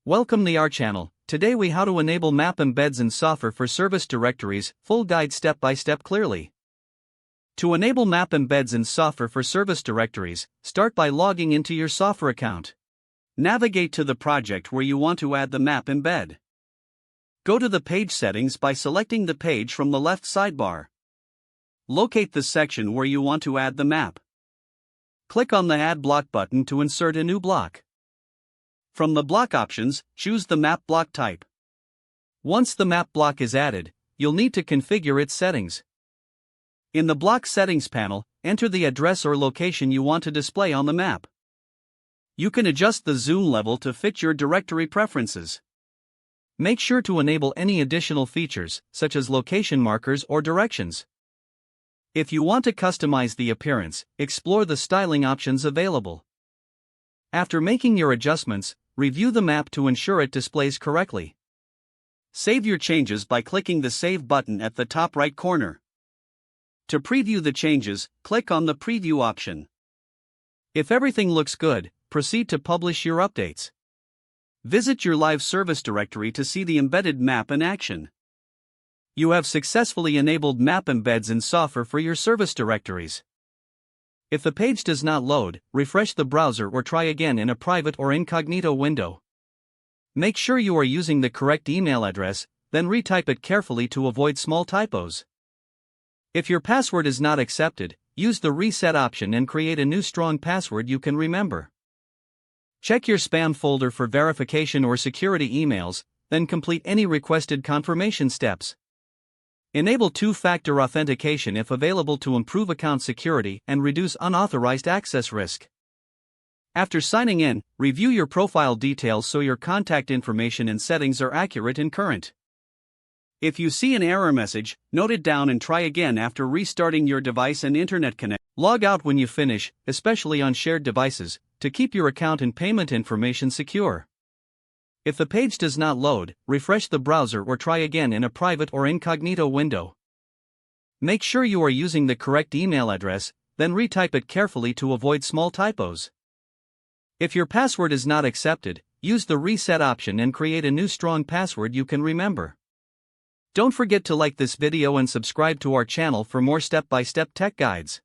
Welcome to our channel. Today we how to enable map embeds in Softr for service directories, full guide step by step clearly. To enable map embeds in Softr for service directories, start by logging into your Softr account. Navigate to the project where you want to add the map embed. Go to the page settings by selecting the page from the left sidebar. Locate the section where you want to add the map. Click on the Add Block button to insert a new block. From the block options, choose the map block type. Once the map block is added, you'll need to configure its settings. In the block settings panel, enter the address or location you want to display on the map. You can adjust the zoom level to fit your directory preferences. Make sure to enable any additional features, such as location markers or directions. If you want to customize the appearance, explore the styling options available. After making your adjustments, review the map to ensure it displays correctly. Save your changes by clicking the Save button at the top right corner. To preview the changes, click on the Preview option. If everything looks good, proceed to publish your updates. Visit your live service directory to see the embedded map in action. You have successfully enabled map embeds in Softr for your service directories. If the page does not load, refresh the browser or try again in a private or incognito window. Make sure you are using the correct email address, then retype it carefully to avoid small typos. If your password is not accepted, use the reset option and create a new strong password you can remember. Check your spam folder for verification or security emails, then complete any requested confirmation steps. Enable two-factor authentication if available to improve account security and reduce unauthorized access risk. After signing in, review your profile details so your contact information and settings are accurate and current. If you see an error message, note it down and try again after restarting your device and internet connection. Log out when you finish, especially on shared devices, to keep your account and payment information secure. If the page does not load, refresh the browser or try again in a private or incognito window. Make sure you are using the correct email address, then retype it carefully to avoid small typos. If your password is not accepted, use the reset option and create a new strong password you can remember. Don't forget to like this video and subscribe to our channel for more step-by-step tech guides.